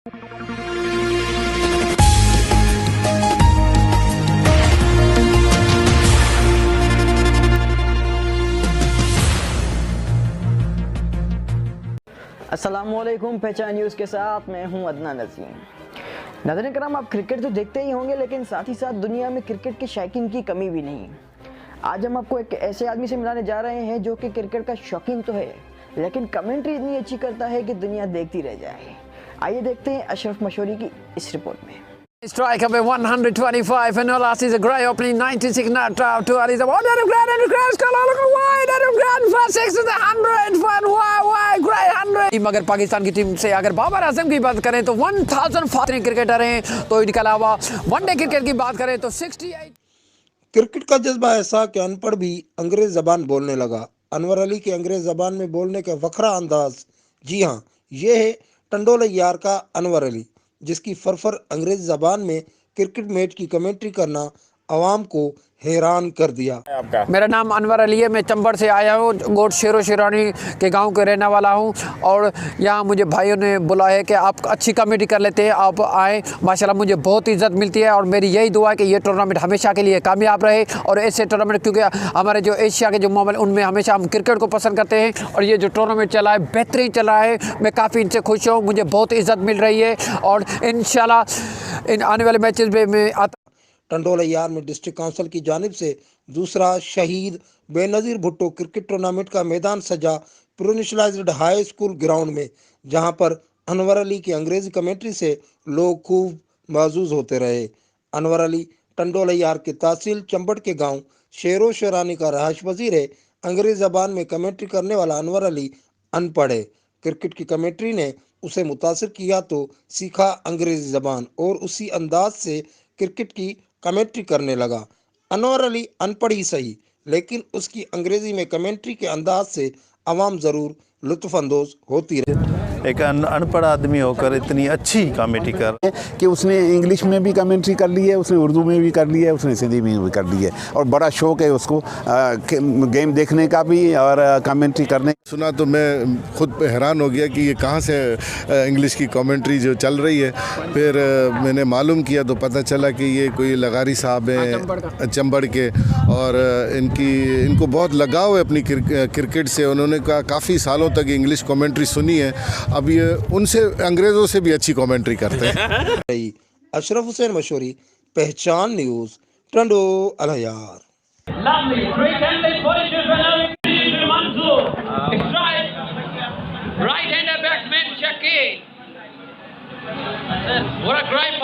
अस्सलामुअलैकुम। पहचान न्यूज़ के साथ मैं हूं अदनान नज़ीम। नाज़रीन कराम, आप क्रिकेट तो देखते ही होंगे, लेकिन साथ ही साथ दुनिया में क्रिकेट के शौकीन की कमी भी नहीं। आज हम आपको एक ऐसे आदमी से मिलाने जा रहे हैं जो कि क्रिकेट का शौकीन तो है, लेकिन कमेंट्री इतनी अच्छी करता है कि दुनिया देखती रह जाए। आइए देखते हैं अशरफ मशहूरी की इस रिपोर्ट में। Strike up at 125 and Nolas is a great opening 96 not out to Aliza. What a grand and crash color look wide and grand for 6 to the 100 fun why great 100 मगर पाकिस्तान की टीम से अगर बाबर आजम की बात करें तो 1000 cricketer हैं, तो इनके अलावा वनडे क्रिकेट की बात करें तो 68। क्रिकेट का जज्बा ऐसा कि अनपढ़ भी अंग्रेज जबान बोलने लगा। अनवर अली के अंग्रेज जबान में बोलने का वखरा अंदाज, जी हाँ, ये है टंडोला यार का अनवर अली, जिसकी फरफर अंग्रेज जबान में क्रिकेट मैच की कमेंट्री करना आवाम को हैरान कर दिया। मेरा नाम अनवर अली है, मैं चंबड़ से आया हूँ, गोट शेरो शेरानी के गांव के रहने वाला हूँ। और यहाँ मुझे भाइयों ने बुलाया है कि आप अच्छी कमेटी कर लेते हैं, आप आए। माशाल्लाह मुझे बहुत इज्जत मिलती है और मेरी यही दुआ है कि ये टूर्नामेंट हमेशा के लिए कामयाब रहे। और ऐसे टूर्नामेंट, क्योंकि हमारे जो एशिया के जो मामले उनमें हमेशा हम क्रिकेट को पसंद करते हैं, और ये जो टूर्नामेंट चला है बेहतरीन चला है। मैं काफ़ी इनसे खुश हूँ, मुझे बहुत इज्जत मिल रही है और इंशाल्लाह इन आने वाले मैचेस में मैं टंडोला यार में डिस्ट्रिक्ट काउंसिल की जानिब से दूसरा शहीद बेनज़ीर भुट्टो क्रिकेट टूर्नामेंट का मैदान सजा प्रोनिशलाइज्ड हाई स्कूल ग्राउंड में, जहां पर अनवर अली की अंग्रेजी कमेंट्री से लोग खूब मौजूद होते रहे। अनवर अली टंडोला यार के तहसील चंबड़ के गांव शेरो शेरानी का रहायश वजीर है। अंग्रेजी जबान में कमेंट्री करने वाला अनवर अली अनपढ़ है। क्रिकेट की कमेंट्री ने उसे मुतासिर किया तो सीखा अंग्रेजी जबान और उसी अंदाज से क्रिकेट की कमेंट्री करने लगा। अनवर अली अनपढ़ ही सही, लेकिन उसकी अंग्रेजी में कमेंट्री के अंदाज से आवाम ज़रूर लुत्फ़अंदोज़ होती रही। एक अनपढ़ आदमी होकर इतनी अच्छी कमेंट्री कर कि उसने इंग्लिश में भी कमेंट्री कर ली है, उसने उर्दू में भी कर ली है, उसने सिंधी में भी कर ली है, और बड़ा शौक़ है उसको गेम देखने का भी और कमेंट्री करने। सुना तो मैं खुद पे हैरान हो गया कि ये कहाँ से इंग्लिश की कमेंट्री जो चल रही है। फिर मैंने मालूम किया तो पता चला कि ये कोई लगारी साहब हैं चंबड़ के, और इनको बहुत लगाव है अपनी क्रिकेट से। उन्होंने काफ़ी सालों तक इंग्लिश कमेंट्री सुनी है, अब ये उनसे अंग्रेज़ों से भी अच्छी कमेंट्री करते हैं। अशरफ हुसैन मशहूरी, पहचान न्यूज़, टंडोला यार। Right-hander batsman Shakir. What a great